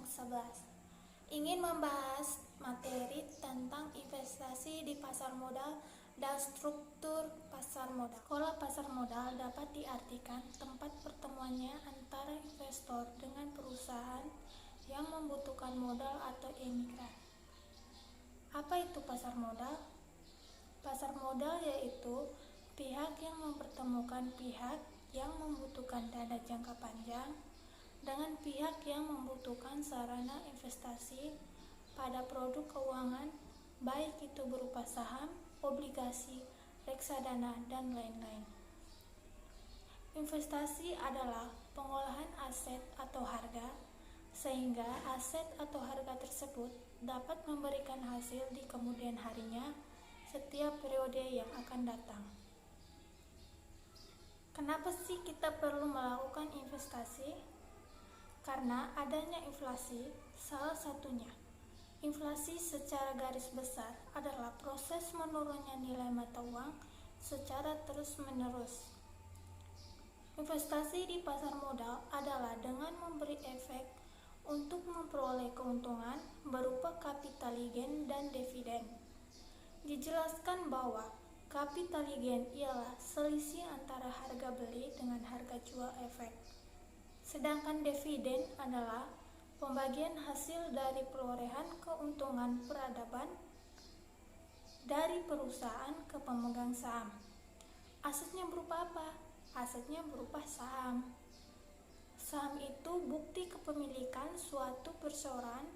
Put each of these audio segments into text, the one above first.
11. Ingin membahas materi tentang investasi di pasar modal dan struktur pasar modal. Sekolah pasar modal dapat diartikan tempat pertemuannya antara investor dengan perusahaan yang membutuhkan modal atau emigran. Apa itu pasar modal? Pasar modal yaitu pihak yang mempertemukan pihak yang membutuhkan dana jangka panjang dengan pihak yang membutuhkan sarana investasi pada produk keuangan, baik itu berupa saham, obligasi, reksadana, dan lain-lain. Investasi adalah pengolahan aset atau harga, sehingga aset atau harga tersebut dapat memberikan hasil di kemudian harinya setiap periode yang akan datang. Kenapa sih kita perlu melakukan investasi? Karena adanya inflasi, salah satunya. Inflasi secara garis besar adalah proses menurunnya nilai mata uang secara terus-menerus. Investasi di pasar modal adalah dengan memberi efek untuk memperoleh keuntungan berupa capital gain dan dividen. Dijelaskan bahwa capital gain ialah selisih antara harga beli dengan harga jual efek. Sedangkan dividen adalah pembagian hasil dari perolehan keuntungan peradaban dari perusahaan ke pemegang saham. Asetnya berupa apa? Asetnya berupa saham. Saham itu bukti kepemilikan suatu perseroan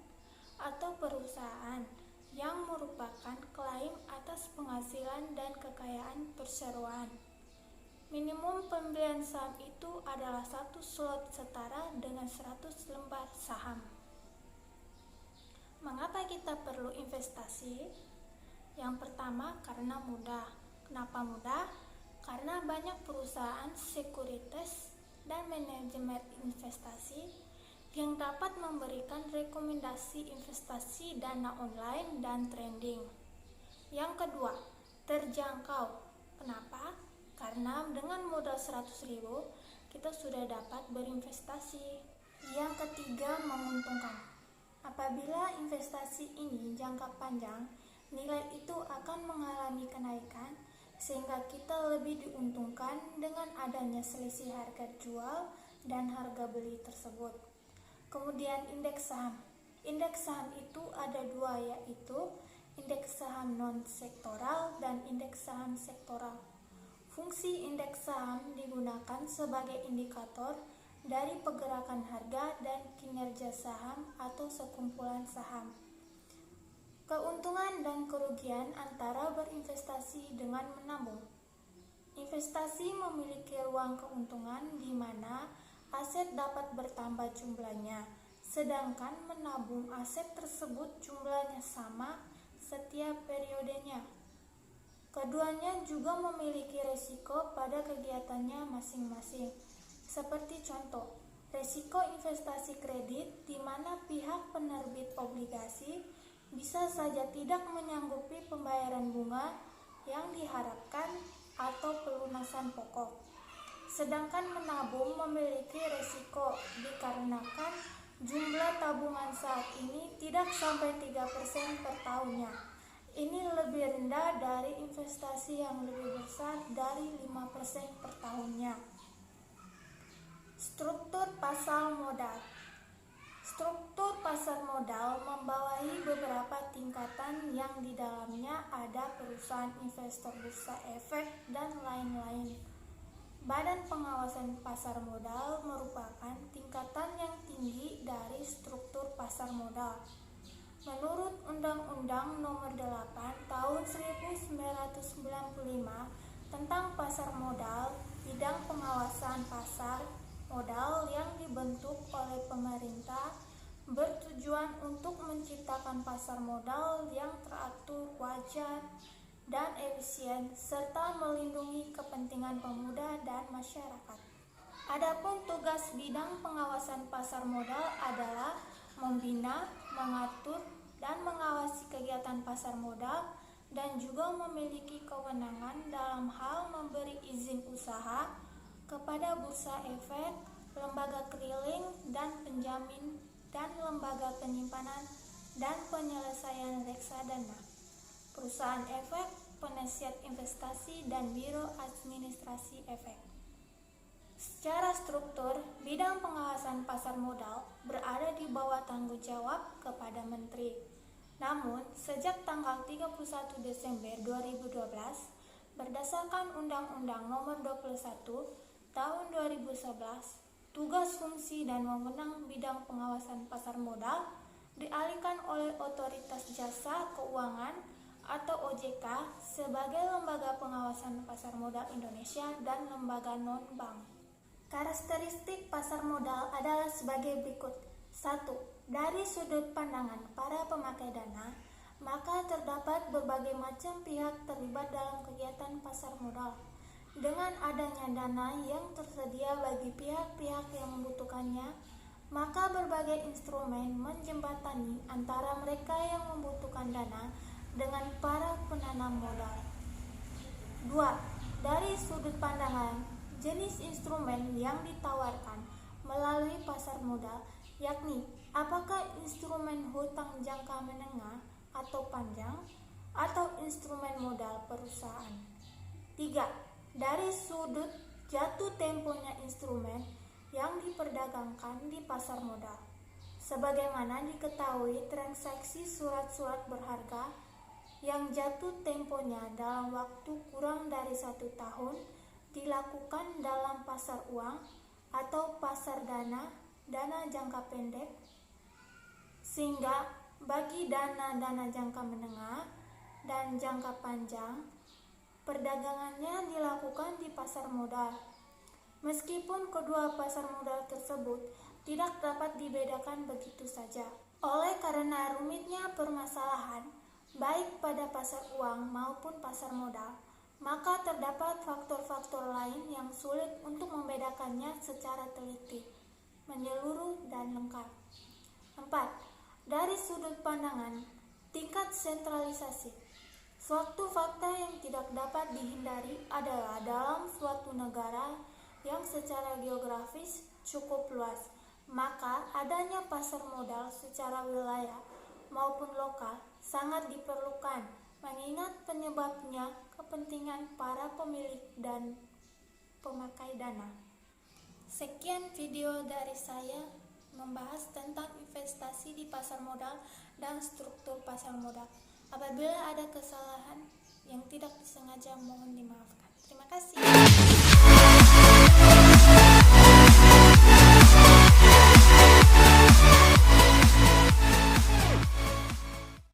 atau perusahaan yang merupakan klaim atas penghasilan dan kekayaan perseroan. Minimum pembelian saham itu adalah 1 slot setara dengan 100 lembar saham. Mengapa kita perlu investasi? Yang pertama, karena mudah. Kenapa mudah? Karena banyak perusahaan sekuritas dan manajemen investasi yang dapat memberikan rekomendasi investasi dana online dan trading. Yang kedua, terjangkau. Kenapa? Karena dengan modal 100.000 kita sudah dapat berinvestasi. Yang ketiga, menguntungkan. Apabila investasi ini jangka panjang, nilai itu akan mengalami kenaikan sehingga kita lebih diuntungkan dengan adanya selisih harga jual dan harga beli tersebut. Kemudian indeks saham. Indeks saham itu ada dua, yaitu indeks saham non-sektoral dan indeks saham sektoral. Fungsi indeks saham digunakan sebagai indikator dari pergerakan harga dan kinerja saham atau sekumpulan saham. Keuntungan dan kerugian antara berinvestasi dengan menabung. Investasi memiliki ruang keuntungan di mana aset dapat bertambah jumlahnya, sedangkan menabung aset tersebut jumlahnya sama setiap periodenya. Keduanya juga memiliki risiko pada kegiatannya masing-masing. Seperti contoh, risiko investasi kredit di mana pihak penerbit obligasi bisa saja tidak menyanggupi pembayaran bunga yang diharapkan atau pelunasan pokok. Sedangkan menabung memiliki risiko dikarenakan jumlah tabungan saat ini tidak sampai 3% per tahunnya. Ini lebih rendah dari investasi yang lebih besar dari 5% per tahunnya. Struktur pasar modal. Struktur pasar modal membawahi beberapa tingkatan yang di dalamnya ada perusahaan investor bursa efek dan lain-lain. Badan Pengawasan Pasar Modal merupakan tingkatan yang tinggi dari struktur pasar modal. Menurut Undang-Undang Nomor 8 Tahun 1995 tentang pasar modal, bidang pengawasan pasar modal yang dibentuk oleh pemerintah bertujuan untuk menciptakan pasar modal yang teratur, wajar, dan efisien serta melindungi kepentingan pemuda dan masyarakat. Adapun tugas bidang pengawasan pasar modal adalah membina, mengatur, dan mengawasi kegiatan pasar modal dan juga memiliki kewenangan dalam hal memberi izin usaha kepada bursa efek, lembaga clearing, dan penjamin dan lembaga penyimpanan dan penyelesaian reksadana, perusahaan efek, penasihat investasi, dan biro administrasi efek. Secara struktur, bidang pengawasan pasar modal berada di bawah tanggung jawab kepada Menteri. Namun, sejak tanggal 31 Desember 2012, berdasarkan Undang-Undang Nomor 21 Tahun 2011, tugas, fungsi, dan wewenang bidang pengawasan pasar modal dialihkan oleh Otoritas Jasa Keuangan atau OJK sebagai lembaga pengawasan pasar modal Indonesia dan lembaga non-bank. Karakteristik pasar modal adalah sebagai berikut. 1. Dari sudut pandangan para pemakai dana, maka terdapat berbagai macam pihak terlibat dalam kegiatan pasar modal. Dengan adanya dana yang tersedia bagi pihak-pihak yang membutuhkannya, maka berbagai instrumen menjembatani antara mereka yang membutuhkan dana dengan para penanam modal. 2. Dari sudut pandangan jenis instrumen yang ditawarkan melalui pasar modal, yakni apakah instrumen hutang jangka menengah atau panjang atau instrumen modal perusahaan. 3. Dari sudut jatuh temponya instrumen yang diperdagangkan di pasar modal. Sebagaimana diketahui, transaksi surat-surat berharga yang jatuh temponya dalam waktu kurang dari 1 tahun dilakukan dalam pasar uang atau pasar dana jangka pendek, sehingga bagi dana jangka menengah dan jangka panjang, perdagangannya dilakukan di pasar modal. Meskipun kedua pasar modal tersebut tidak dapat dibedakan begitu saja. Oleh karena rumitnya permasalahan, baik pada pasar uang maupun pasar modal, maka terdapat faktor-faktor lain yang sulit untuk membedakannya secara teliti, menyeluruh, dan lengkap. 4. Dari sudut pandangan tingkat sentralisasi, suatu fakta yang tidak dapat dihindari adalah dalam suatu negara yang secara geografis cukup luas, maka adanya pasar modal secara wilayah maupun lokal sangat diperlukan, mengingat penyebabnya kepentingan para pemilik dan pemakai dana. Sekian video dari saya membahas tentang investasi di pasar modal dan struktur pasar modal. Apabila ada kesalahan yang tidak disengaja, mohon dimaafkan. Terima kasih.